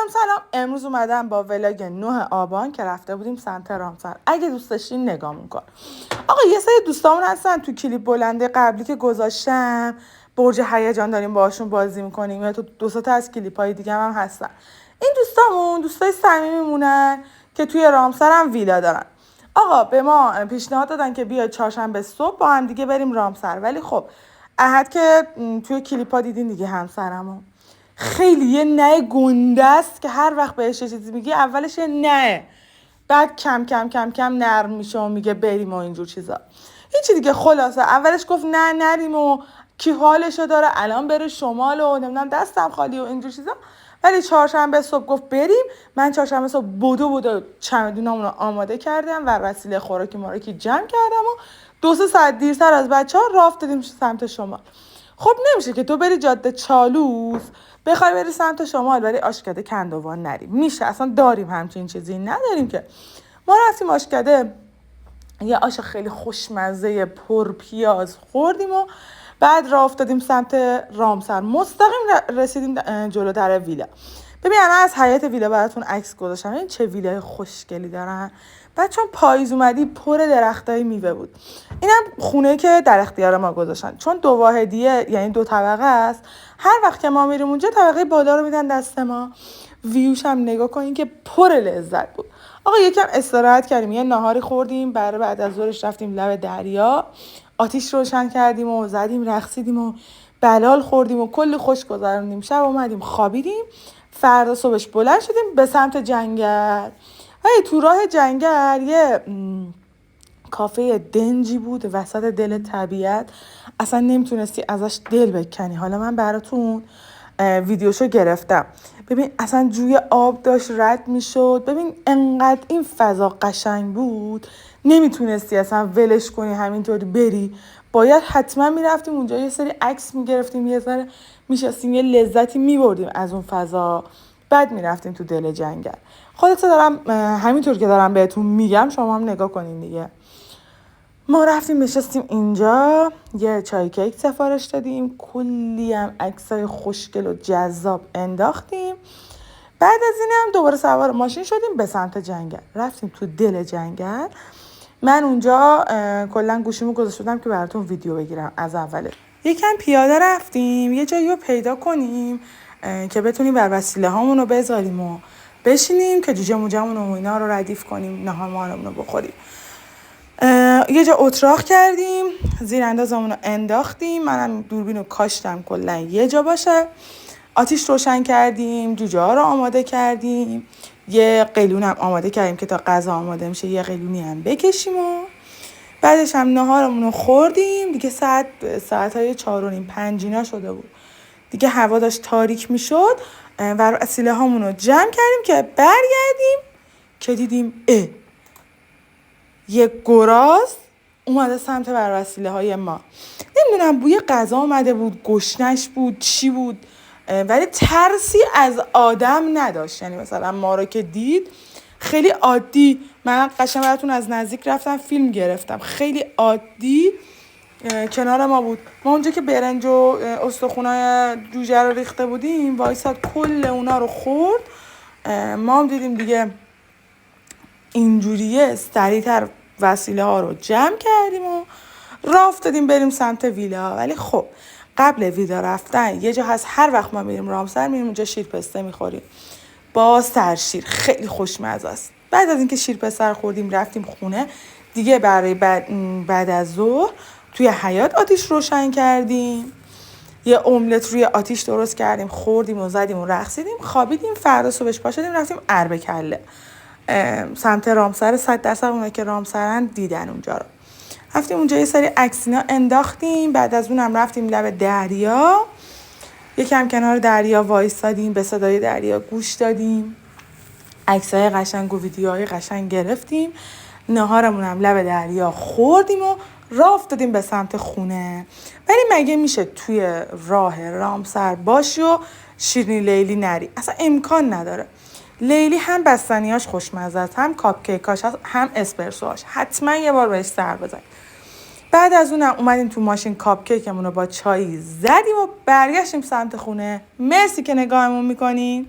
سلام. امروز اومدم با ولاگ 9 آبان که رفته بودیم سمت رامسر. اگه دوست داشتین نگاه کن. آقا یه سری دوستامون هستن تو کلیپ بلنده قبلی که گذاشتم برج هیجان داریم باهاشون بازی میکنیم، یا تو دو تا از کلیپ‌های دیگه هم هستن. این دوستامون دوستای صمیمیمونن که توی رامسر هم ویلا دارن. آقا به ما پیشنهاد دادن که بیا چهارشنبه صبح با هم دیگه بریم رامسر، ولی خب احد که توی کلیپ‌ها دیدین دیگه همسرمو خیلی یه نه گنده است که هر وقت بهش چیزی میگی اولش یه نه، بعد کم کم کم کم نرم میشه و میگه بریم و اینجور چیزا. هیچی دیگه. خلاصه اولش گفت نه نریم و کی حالشو داره الان بره شمال و نمیدونم دستم خالی و اینجور چیزا، ولی چهارشنبه صبح گفت بریم. من چهارشنبه صبح بدو چمدونامون رو آماده کردم و وسیله خوراکی مراکی جمع کردم و 2-3 ساعت دیرتر از بچه‌ها راه افتادیم سمت شمال. خب نمیشه که تو بری جاده چالوس بخوای بری سمت شمال بری آشکده کندوان نری. میشه؟ اصلا داریم همچین چیزی؟ نداریم که. ما رفتیم آشکده یه آش خیلی خوشمزه پر پیاز خوردیم و بعد راه افتادیم سمت رامسر. مستقیم رسیدیم جلو در ویلا. ببین الان از حیاط ویلا براتون عکس گذاشتم. این چه ویلای خوشگلی دارن. بعد چون پاییز اومدی پر درختای میوه بود. اینم خونه که در اختیار ما گذاشتن، چون 2 واحدیه یعنی 2 طبقه است. هر وقت که ما میریم اونجا طبقه بالا رو میدن دست ما. ویوش هم نگاه کنین که پر لذت بود. آقا یکم استراحت کردیم، یه ناهاری خوردیم، بعد از ظهرش رفتیم لب دریا، آتیش روشن کردیم و زدیم رقصیدیم و بلال خوردیم و کلی خوش گذروندیم. شب اومدیم خوابیدیم. فردا صبحش بلند شدیم به سمت جنگل. تو راه جنگل یه کافه دنجی بود وسط دل طبیعت، اصلا نمیتونستی ازش دل بکنی. حالا من براتون ویدیوشو گرفتم. ببین اصلا جوی آب داشت رد میشد. ببین انقدر این فضا قشنگ بود نمیتونستی اصلا ولش کنی همینطوری بری. باید حتما میرفتیم اونجا یه سری عکس میگرفتیم، یه ذره میشستیم یه لذتی میبردیم از اون فضا، بعد میرفتیم تو دل جنگل. خودت دارم همینطور که دارم بهتون میگم شما هم نگاه کنین دیگه. ما رفتیم نشستیم اینجا، یه چای کیک سفارش دادیم، کلی هم عکسای خوشگل و جذاب انداختیم. بعد از این هم دوباره سوار ماشین شدیم به سمت جنگل. رفتیم تو دل جنگل. من اونجا کلا گوشیمو گذاشتم که براتون ویدیو بگیرم از اوله. یکم پیاده رفتیم یه جایی رو پیدا کنیم که بتونیم بر وسیله هامون رو بذاریم و بشینیم که جوجه موجمون و اینا رو ردیف کنیم، نهار مارمون رو بخوریم. یه جا اتراق کردیم، زیر اندازمون رو انداختیم، منم دوربین رو کاشتم کلا یه جا باشه. آتیش روشن کردیم، جوجه ها رو آماده کردیم، یه قلیون هم آماده کردیم که تا غذا آماده میشه یه قلیونی هم بکشیم و بعدش هم نهارمون رو خوردیم. دیگه ساعتهای 4:30-5 شده بود دیگه، هوا داشت تاریک میشد و وسیله هامون رو جمع کردیم که برگردیم که دیدیم یه گراز اومده سمت بر وسیله های ما. نمیدونم بوی غذا اومده بود، گشنش بود، چی بود، ولی ترسی از آدم نداشت. یعنی مثلا ما رو که دید خیلی عادی، من قشنگ براتون از نزدیک رفتم فیلم گرفتم، خیلی عادی کنار ما بود. ما اونجا که برنج و استخونای جوجه رو ریخته بودیم وایساد کل اونا رو خورد. ما هم دیدیم دیگه اینجوریه، سریعتر وسیله ها رو جمع کردیم و راه افتادیم بریم سمت ویلا. ولی خب قبل ویلا رفتن یه جا هست هر وقت ما میریم رامسر میریم اونجا شیرپسته میخوریم با سرشیر، خیلی خوشمزه است. بعد از اینکه شیرپسته خوردیم رفتیم خونه دیگه. برای بعد از ظهر توی حیاط آتیش روشن کردیم، یه املت روی آتیش درست کردیم، خوردیم و زدیم و رقصیدیم، خوابیدیم. فردا صبحش پا شدیم رفتیم اربه کله سمت رامسر. 100% اونایی که رامسرن دیدن اونجا رو. رفتیم اونجا یه سری عکسینا انداختیم. بعد از اونم رفتیم لب دریا، یکم کنار دریا وایسادیم، به صدای دریا گوش دادیم، عکسای قشنگ و ویدیوهای قشنگ گرفتیم. نهارمون هم لب دریا خوردیم و راه افتادیم به سمت خونه. ولی مگه میشه توی راه رامسر باشی و شیرینی لیلی نری؟ اصلا امکان نداره. لیلی هم بستنیاش خوشمزه است، هم کاپ کیکاش هست، هم اسپرسوهاش. حتما یه بار بهش سر بزنید. بعد از اونم اومدیم تو ماشین کاپ کیکمون رو با چای زدیم و برگشتیم سمت خونه. مرسی که نگاهمون میکنین.